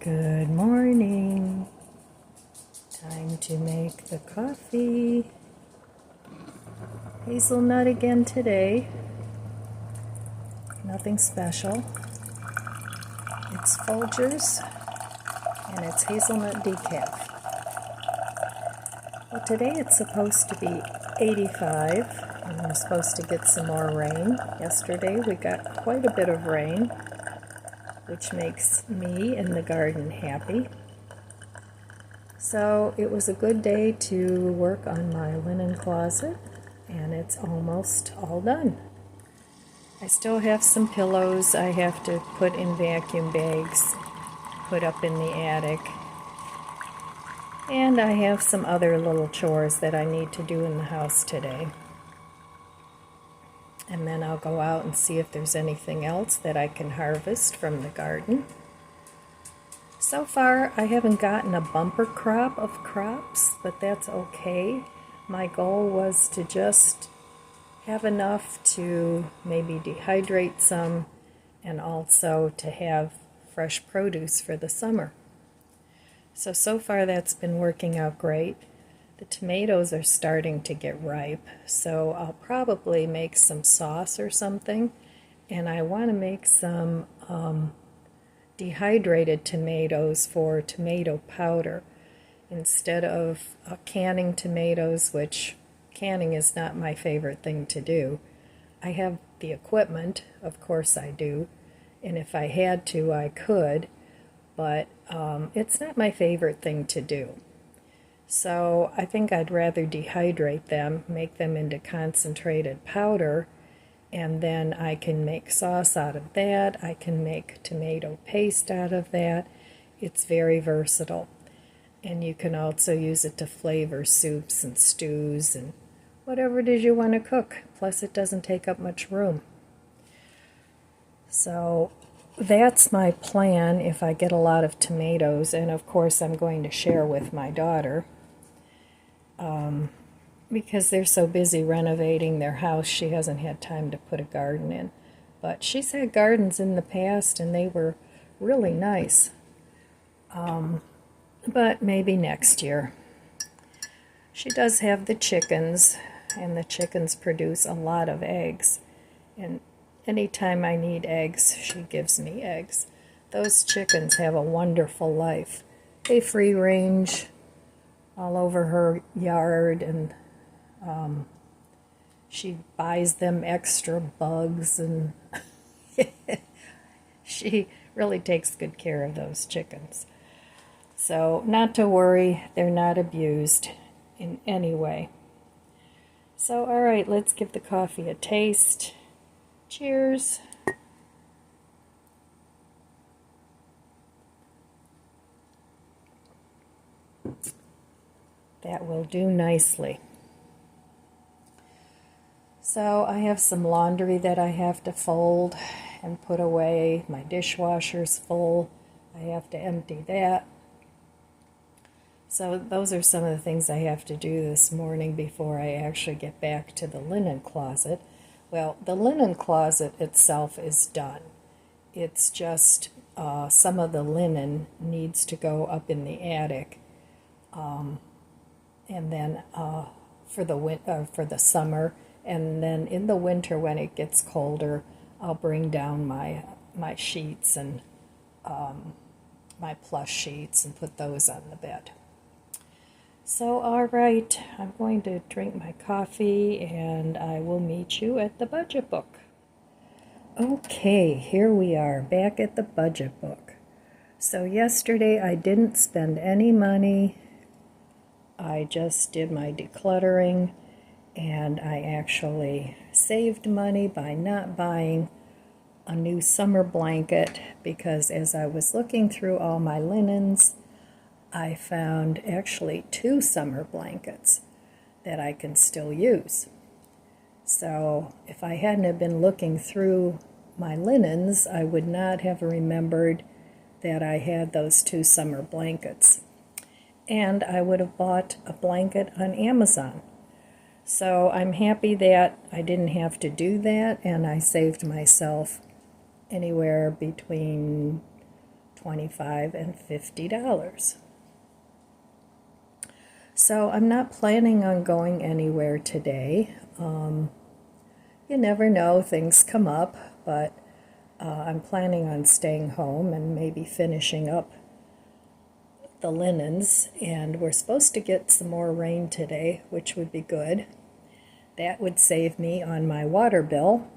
Good morning. Time to make the coffee. Hazelnut again today. Nothing special. It's Folgers and it's hazelnut decaf. Well, today it's supposed to be 85 and we're supposed to get some more rain. Yesterday we got quite a bit of rain, which makes me and the garden happy. So it was a good day to work on my linen closet, and it's almost all done. I still have some pillows I have to put in vacuum bags, put up in the attic, and I have some other little chores that I need to do in the house today. And then I'll go out and see if there's anything else that I can harvest from the garden. So far, I haven't gotten a bumper crop of crops, but that's okay. My goal was to just have enough to maybe dehydrate some and also to have fresh produce for the summer. So far that's been working out great. The tomatoes are starting to get ripe, so I'll probably make some sauce or something, and I want to make some dehydrated tomatoes for tomato powder instead of canning tomatoes, which canning is not my favorite thing to do. I have the equipment, of course I do, and if I had to I could, but it's not my favorite thing to do. So I think I'd rather dehydrate them, make them into concentrated powder, and then I can make sauce out of that. I can make tomato paste out of that. It's very versatile. And you can also use it to flavor soups and stews and whatever it is you want to cook. Plus it doesn't take up much room. So that's my plan if I get a lot of tomatoes. And of course I'm going to share with my daughter. Because they're so busy renovating their house, she hasn't had time to put a garden in. But she's had gardens in the past, and they were really nice. But maybe next year. She does have the chickens, and the chickens produce a lot of eggs. And anytime I need eggs, she gives me eggs. Those chickens have a wonderful life. They free range all over her yard, and she buys them extra bugs, and she really takes good care of those chickens. So not to worry, they're not abused in any way. So all right, let's give the coffee a taste. Cheers. That will do nicely. So I have some laundry that I have to fold and put away. My dishwasher's full. I have to empty that. So those are some of the things I have to do this morning before I actually get back to the linen closet. Well, the linen closet itself is done. It's just some of the linen needs to go up in the attic. And then for the summer, and then in the winter when it gets colder, I'll bring down my sheets and my plush sheets and put those on the bed. So all right, I'm going to drink my coffee and I will meet you at the budget book. Okay, here we are back at the budget book. So yesterday I didn't spend any money. I just did my decluttering, and I actually saved money by not buying a new summer blanket, because as I was looking through all my linens, I found actually 2 summer blankets that I can still use. So if I hadn't have been looking through my linens, I would not have remembered that I had those 2 summer blankets. And I would have bought a blanket on Amazon. So I'm happy that I didn't have to do that, and I saved myself anywhere between $25 and $50. So I'm not planning on going anywhere today. You never know, things come up, but I'm planning on staying home and maybe finishing up the linens. And we're supposed to get some more rain today, which would be good. That would save me on my water bill.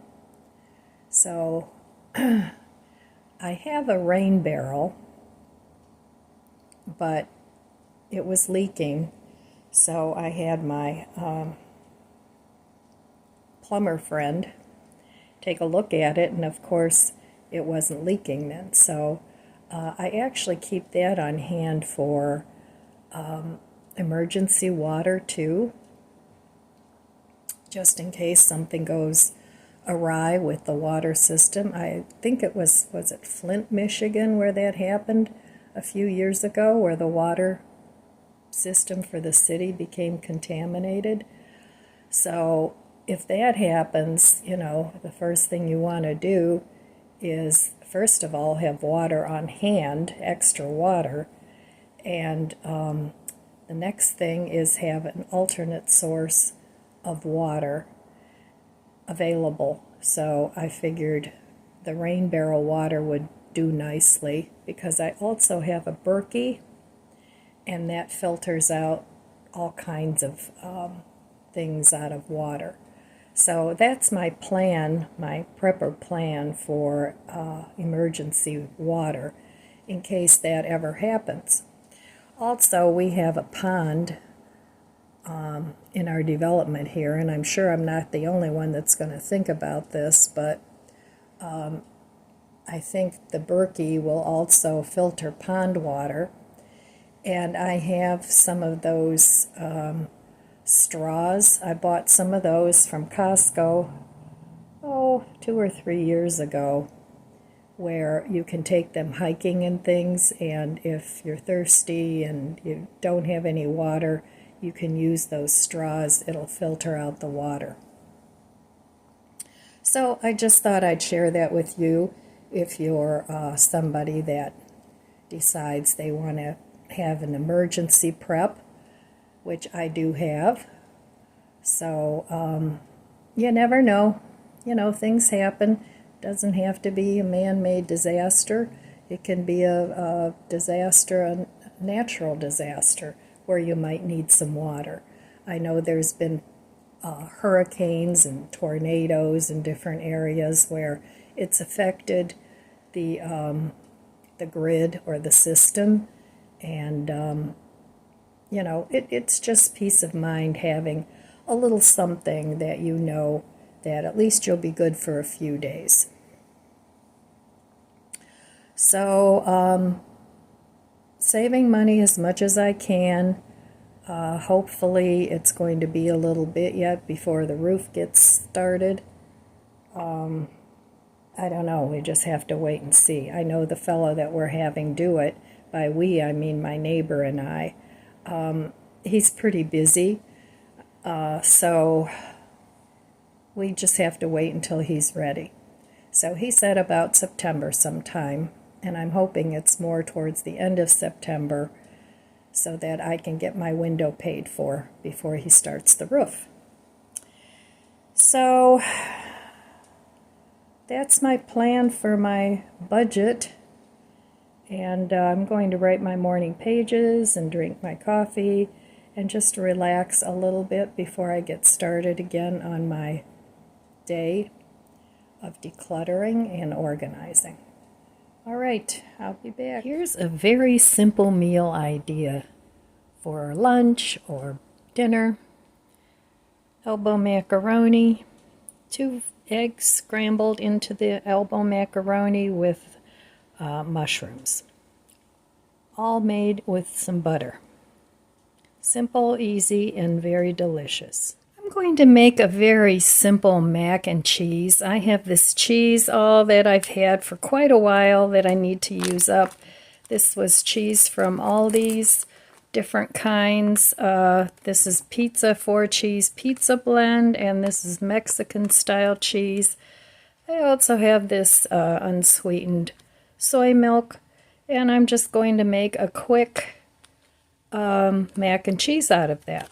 So I have a rain barrel, but it was leaking. So I had my plumber friend take a look at it, and of course it wasn't leaking then. So I actually keep that on hand for emergency water too, just in case something goes awry with the water system. I think it was it Flint, Michigan, where that happened a few years ago, where the water system for the city became contaminated. So if that happens, you know, the first thing you want to do is, first of all, have water on hand, extra water, and the next thing is have an alternate source of water available. So I figured the rain barrel water would do nicely, because I also have a Berkey, and that filters out all kinds of things out of water. So that's my plan, my prepper plan for emergency water in case that ever happens. Also, we have a pond in our development here, and I'm sure I'm not the only one that's going to think about this, but I think the Berkey will also filter pond water. And I have some of those straws. I bought some of those from Costco, 2 or 3 years ago, where you can take them hiking and things, and if you're thirsty and you don't have any water, you can use those straws. It'll filter out the water. So I just thought I'd share that with you if you're somebody that decides they want to have an emergency prep, which I do have. So you never know. You know, things happen. Doesn't have to be a man-made disaster. It can be a disaster, a natural disaster, where you might need some water. I know there's been hurricanes and tornadoes in different areas where it's affected the grid or the system. And, you know, it's just peace of mind having a little something that you know that at least you'll be good for a few days. So, saving money as much as I can. Hopefully it's going to be a little bit yet before the roof gets started. I don't know. We just have to wait and see. I know the fellow that we're having do it. By we, I mean my neighbor and I. He's pretty busy, so we just have to wait until he's ready. So he said about September sometime, and I'm hoping it's more towards the end of September so that I can get my window paid for before he starts the roof. So that's my plan for my budget. And I'm going to write my morning pages and drink my coffee and just relax a little bit before I get started again on my day of decluttering and organizing. All right, I'll be back. Here's a very simple meal idea for lunch or dinner. Elbow macaroni, 2 eggs scrambled into the elbow macaroni with mushrooms, all made with some butter. Simple, easy, and very delicious. I'm going to make a very simple mac and cheese. I have this cheese that I've had for quite a while that I need to use up. This was cheese from all these different kinds. This is pizza 4-cheese pizza blend, and this is Mexican style cheese. I also have this unsweetened soy milk, And I'm just going to make a quick mac and cheese out of that.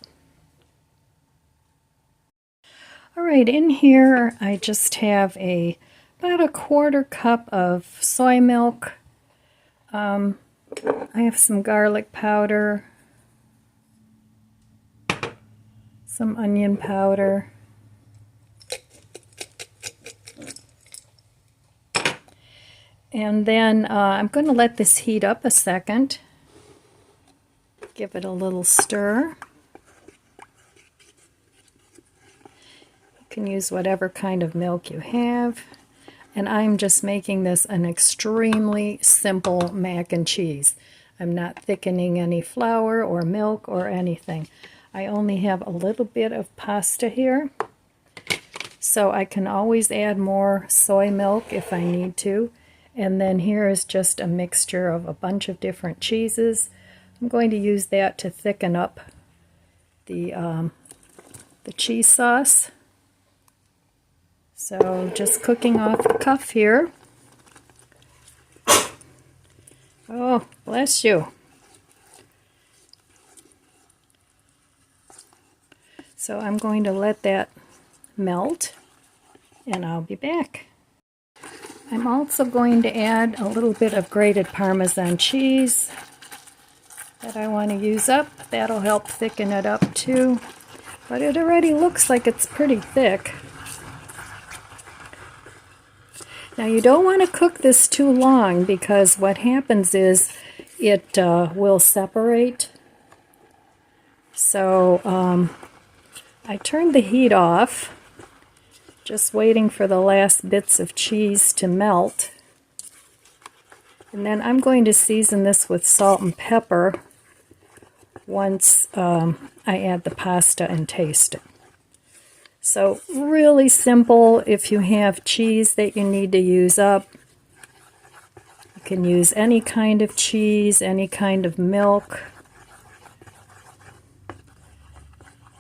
All right, in here I just have about a 1/4 cup of soy milk. I have some garlic powder, some onion powder, and then I'm going to let this heat up a second. Give it a little stir. You can use whatever kind of milk you have. And I'm just making this an extremely simple mac and cheese. I'm not thickening any flour or milk or anything. I only have a little bit of pasta here, so I can always add more soy milk if I need to. And then here is just a mixture of a bunch of different cheeses. I'm going to use that to thicken up the cheese sauce. So just cooking off the cuff here. Oh, bless you. So I'm going to let that melt, and I'll be back. I'm also going to add a little bit of grated Parmesan cheese that I want to use up. That'll help thicken it up too. But it already looks like it's pretty thick. Now you don't want to cook this too long, because what happens is it will separate. So I turned the heat off, just waiting for the last bits of cheese to melt. And then I'm going to season this with salt and pepper once I add the pasta and taste it. So really simple. If you have cheese that you need to use up, you can use any kind of cheese, any kind of milk,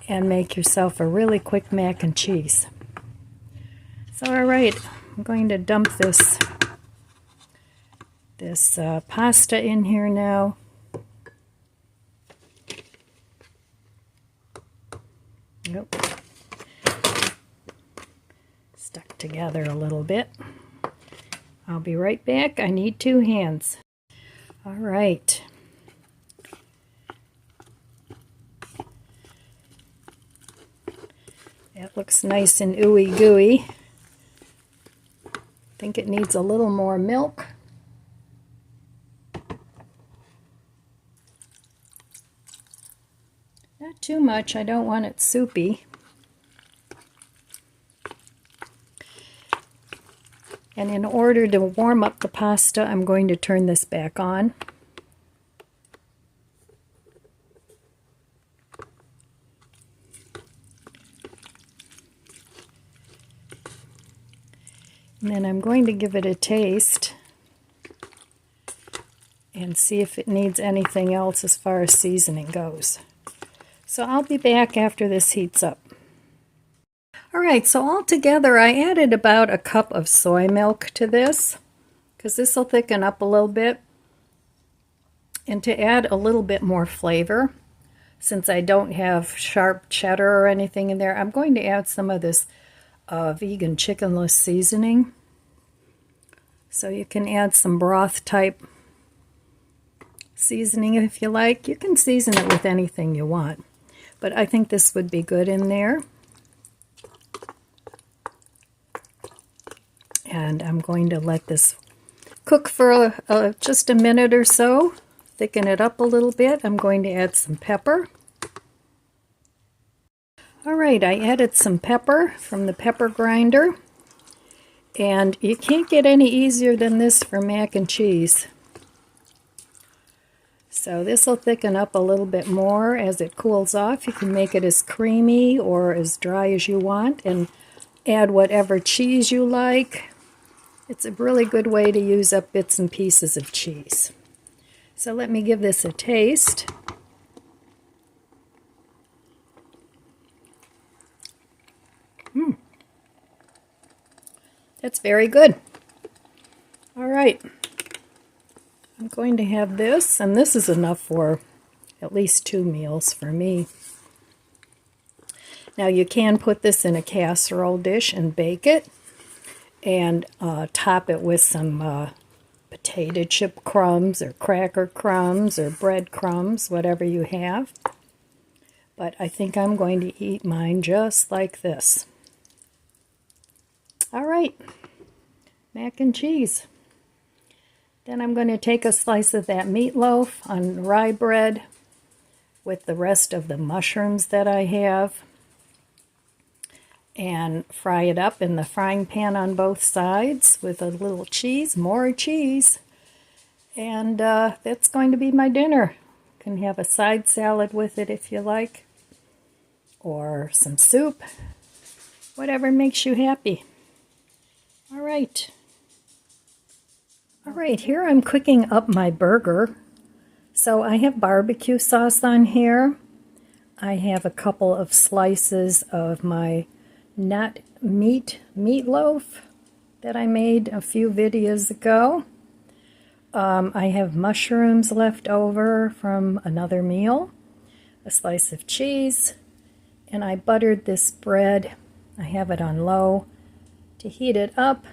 and make yourself a really quick mac and cheese. So all right, I'm going to dump this pasta in here now. Nope. Stuck together a little bit. I'll be right back. I need 2 hands. All right. That looks nice and ooey gooey. I think it needs a little more milk. Not too much. I don't want it soupy. And in order to warm up the pasta, I'm going to turn this back on. And then I'm going to give it a taste and see if it needs anything else as far as seasoning goes. So I'll be back after this heats up. Alright, so altogether I added about a cup of soy milk to this, because this will thicken up a little bit. And to add a little bit more flavor, since I don't have sharp cheddar or anything in there, I'm going to add some of this vegan chickenless seasoning. So you can add some broth type seasoning if you like. You can season it with anything you want, but I think this would be good in there. And I'm going to let this cook for just a minute or so, thicken it up a little bit. I'm going to add some pepper. Alright, I added some pepper from the pepper grinder, and you can't get any easier than this for mac and cheese. So this will thicken up a little bit more as it cools off. You can make it as creamy or as dry as you want, and add whatever cheese you like. It's a really good way to use up bits and pieces of cheese. So let me give this a taste. That's very good. All right. I'm going to have this, and this is enough for at least 2 meals for me. Now you can put this in a casserole dish and bake it, and top it with some potato chip crumbs or cracker crumbs or bread crumbs, whatever you have. But I think I'm going to eat mine just like this. All right, mac and cheese. Then I'm going to take a slice of that meatloaf on rye bread with the rest of the mushrooms that I have and fry it up in the frying pan on both sides with a little cheese, more cheese. And that's going to be my dinner. You can have a side salad with it if you like, or some soup, whatever makes you happy. All right. All right, here I'm cooking up my burger. So I have barbecue sauce on here. I have a couple of slices of my not meat meatloaf that I made a few videos ago. I have mushrooms left over from another meal, a slice of cheese, and I buttered this bread. I have it on low to heat it up,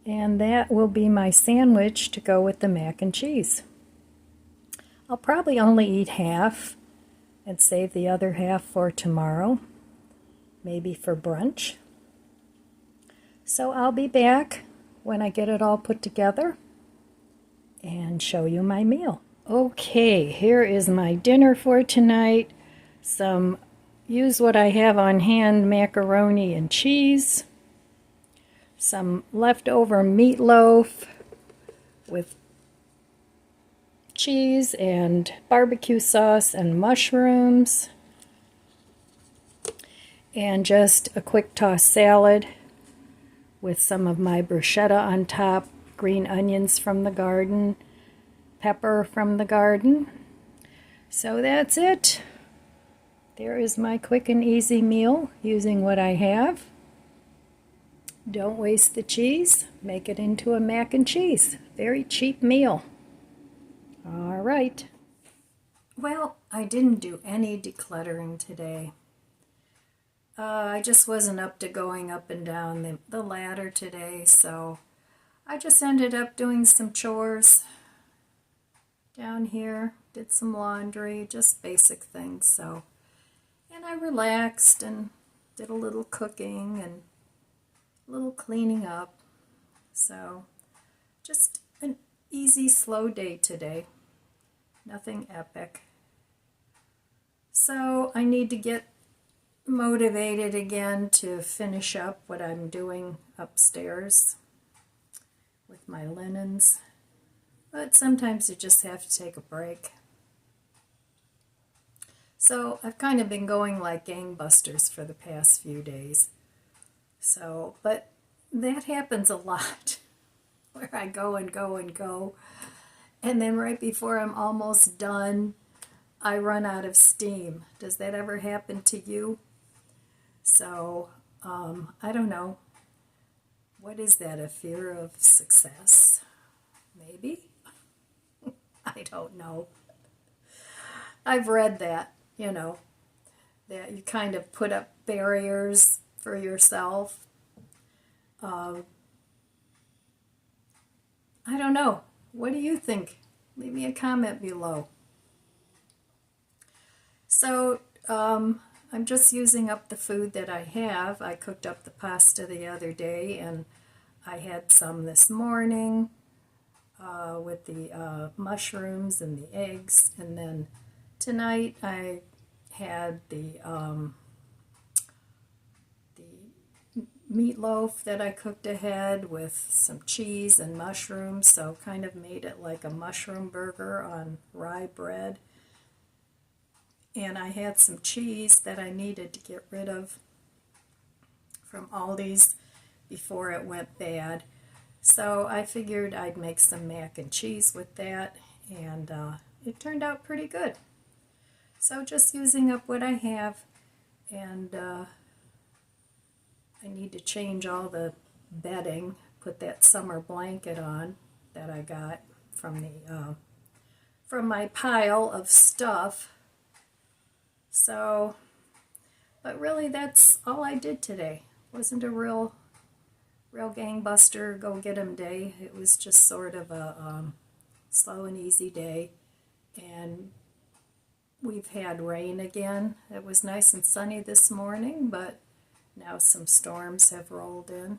and that will be my sandwich to go with the mac and cheese. I'll probably only eat half and save the other half for tomorrow, maybe for brunch. So I'll be back when I get it all put together and show you my meal. Okay, here is my dinner for tonight. Use what I have on hand, macaroni and cheese, some leftover meatloaf with cheese and barbecue sauce and mushrooms, and just a quick toss salad with some of my bruschetta on top, green onions from the garden, pepper from the garden. So that's it. There is my quick and easy meal using what I have. Don't waste the cheese. Make it into a mac and cheese. Very cheap meal. All right. Well, I didn't do any decluttering today. I just wasn't up to going up and down the ladder today, so I just ended up doing some chores down here, did some laundry, just basic things. So, and I relaxed and did a little cooking and a little cleaning up. So, just an easy, slow day today. Nothing epic. So, I need to get motivated again to finish up what I'm doing upstairs with my linens. But sometimes you just have to take a break. So I've kind of been going like gangbusters for the past few days. So, but that happens a lot where I go and go and go. And then right before I'm almost done, I run out of steam. Does that ever happen to you? So, I don't know. What is that, a fear of success? Maybe? I don't know. I've read that, that you kind of put up barriers for yourself. I don't know. What do you think? Leave me a comment below. So, I'm just using up the food that I have. I cooked up the pasta the other day, and I had some this morning with the mushrooms and the eggs. And then tonight I had the meatloaf that I cooked ahead with some cheese and mushrooms, so kind of made it like a mushroom burger on rye bread. And I had some cheese that I needed to get rid of from Aldi's before it went bad. So I figured I'd make some mac and cheese with that, and it turned out pretty good. So just using up what I have, and I need to change all the bedding, put that summer blanket on that I got from my pile of stuff. So, but really that's all I did today. Wasn't a real gangbuster go get 'em day. It was just sort of a slow and easy day. And we've had rain again. It was nice and sunny this morning, but now some storms have rolled in.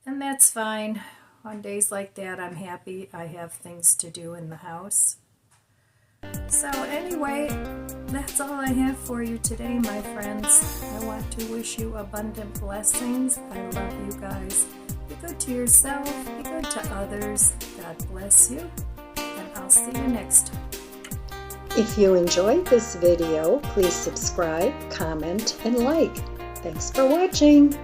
And that's fine. On days like that, I'm happy I have things to do in the house. So anyway, that's all I have for you today, my friends. I want to wish you abundant blessings. I love you guys. Be good to yourself. Be good to others. God bless you. And I'll see you next time. If you enjoyed this video, please subscribe, comment, and like. Thanks for watching.